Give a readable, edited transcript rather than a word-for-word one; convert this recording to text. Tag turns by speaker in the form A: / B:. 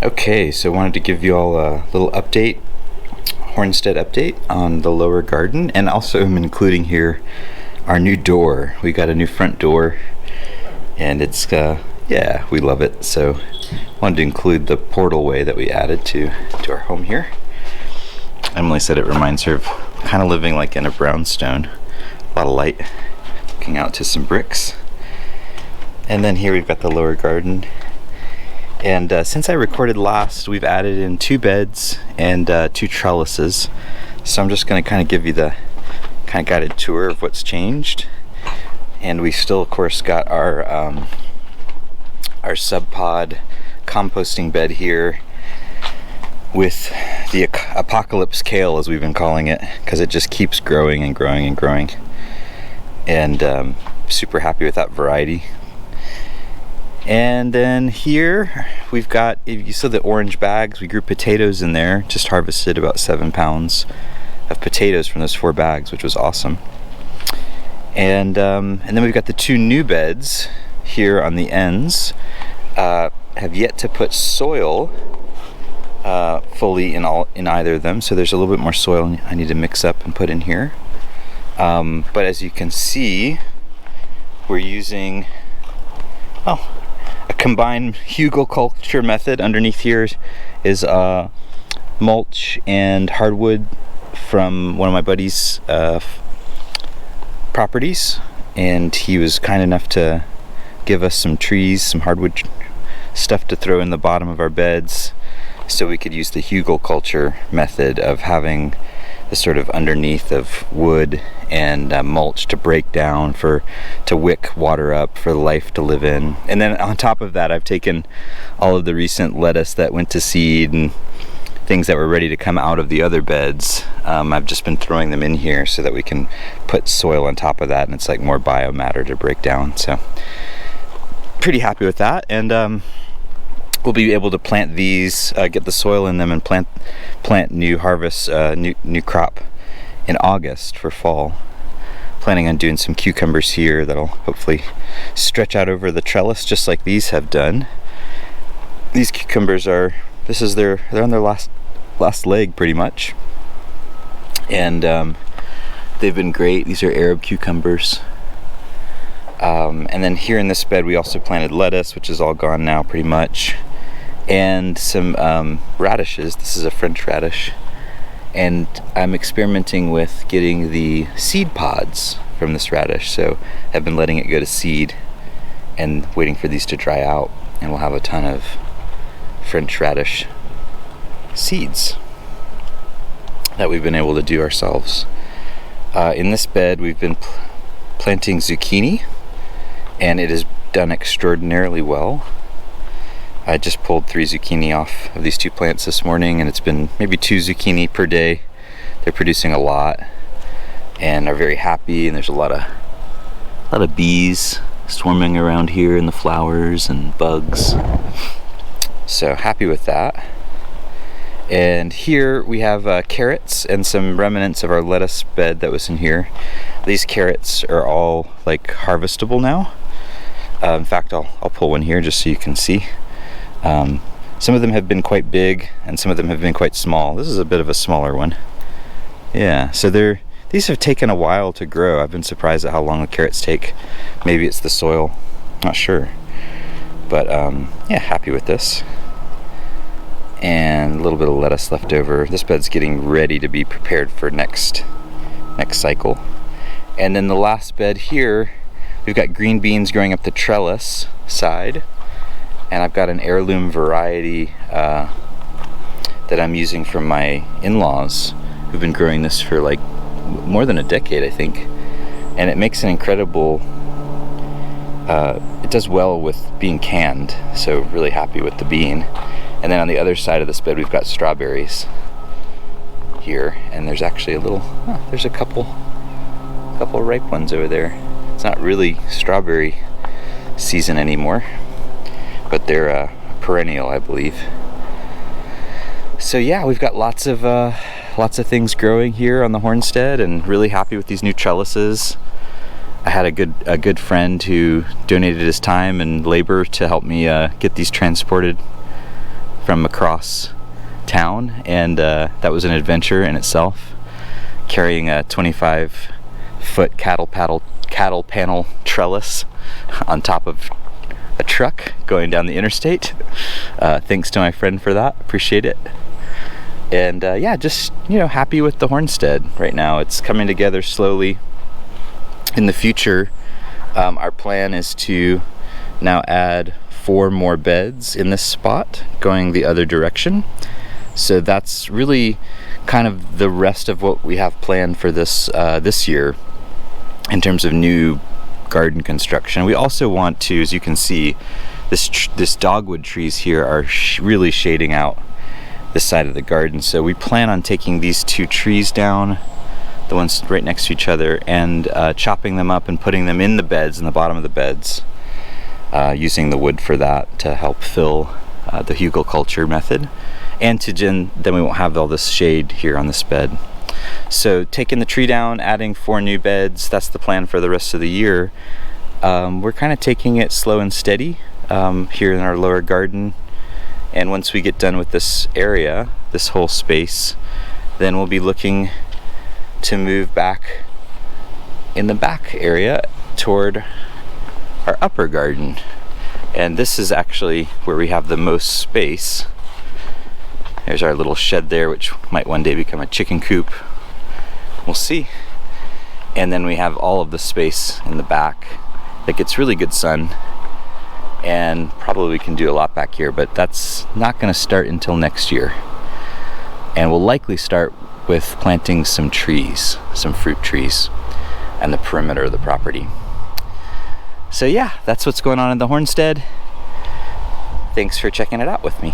A: Okay, so I wanted to give you all a little update, Hornstead update on the lower garden, and also I'm including here our new door. We got a new front door, and it's yeah, we love it. So I wanted to include the portal way that we added to our home here. Emily said it reminds her of kind of living like in a brownstone. A lot of light, looking out to some bricks. And then here we've got the lower garden. And since I recorded last, we've added in 2 beds and 2 trellises. So I'm just going to kind of give you the kind of guided tour of what's changed. And we still, of course, got our sub-pod composting bed here with the apocalypse kale, as we've been calling it, because it just keeps growing and growing and growing. And super happy with that variety. And then here we've got, if you saw the orange bags, we grew potatoes in there. Just harvested about 7 pounds of potatoes from those 4 bags, which was awesome. And then we've got the 2 new beds here on the ends. Have yet to put soil fully in either of them, so there's a little bit more soil I need to mix up and put in here. But as you can see, we're using a combined hugelkultur method. Underneath here is mulch and hardwood from one of my buddy's properties, and he was kind enough to give us some trees, some hardwood stuff to throw in the bottom of our beds, so we could use the hugelkultur method of having the sort of underneath of wood and mulch to break down to wick water up for the life to live in. And then on top of that, I've taken all of the recent lettuce that went to seed and things that were ready to come out of the other beds. I've just been throwing them in here so that we can put soil on top of that, and it's like more biomatter to break down. So pretty happy with that. And we'll be able to plant these, get the soil in them, and plant new harvest, new crop in August for fall. Planning on doing some cucumbers here that'll hopefully stretch out over the trellis, just like these have done. These cucumbers they're on their last leg pretty much, and they've been great. These are Arab cucumbers. And then here in this bed we also planted lettuce, which is all gone now pretty much, and some radishes. This is a French radish, and I'm experimenting with getting the seed pods from this radish, so I've been letting it go to seed and waiting for these to dry out, and we'll have a ton of French radish seeds that we've been able to do ourselves. In this bed we've been planting zucchini, and it has done extraordinarily well. I just pulled 3 zucchini off of these 2 plants this morning, and it's been maybe 2 zucchini per day. They're producing a lot and are very happy, and there's a lot of bees swarming around here in the flowers and bugs. So happy with that. And here we have carrots and some remnants of our lettuce bed that was in here. These carrots are all like harvestable now. In fact, I'll pull one here just so you can see. Some of them have been quite big, and some of them have been quite small. This is a bit of a smaller one. Yeah, so these have taken a while to grow. I've been surprised at how long the carrots take. Maybe it's the soil, not sure. But yeah, happy with this. And a little bit of lettuce left over. This bed's getting ready to be prepared for next cycle. And then the last bed here, we've got green beans growing up the trellis side. And I've got an heirloom variety that I'm using from my in-laws, who've been growing this for like more than a decade, I think. And it makes an incredible, it does well with being canned, so really happy with the bean. And then on the other side of this bed we've got strawberries here, and there's actually there's a couple ripe ones over there. It's not really strawberry season anymore, but they're perennial, I believe. So yeah, we've got lots of things growing here on the Hornstead, and really happy with these new trellises. I had a good friend who donated his time and labor to help me get these transported from across town, and that was an adventure in itself, carrying a 25-foot cattle panel trellis on top of a truck going down the interstate. Thanks to my friend for that, appreciate it. And yeah, just, you know, happy with the Hornstead right now. It's coming together slowly. In the future, our plan is to now add 4 more beds in this spot going the other direction. So that's really kind of the rest of what we have planned for this year in terms of new garden construction. We also want to, as you can see, this dogwood trees here are really shading out this side of the garden. So we plan on taking these 2 trees down, the ones right next to each other, and chopping them up and putting them in the beds, in the bottom of the beds, using the wood for that to help fill the hugelkultur method, and then we won't have all this shade here on this bed. So taking the tree down, adding 4 new beds, that's the plan for the rest of the year. We're kind of taking it slow and steady here in our lower garden, and once we get done with this area, this whole space, then we'll be looking to move back in the back area toward our upper garden. And this is actually where we have the most space. There's our little shed there, which might one day become a chicken coop. We'll see. And then we have all of the space in the back that gets really good sun, and probably we can do a lot back here, but that's not going to start until next year. And we'll likely start with planting some trees, some fruit trees, and the perimeter of the property. So yeah, that's what's going on in the Hornstead. Thanks for checking it out with me.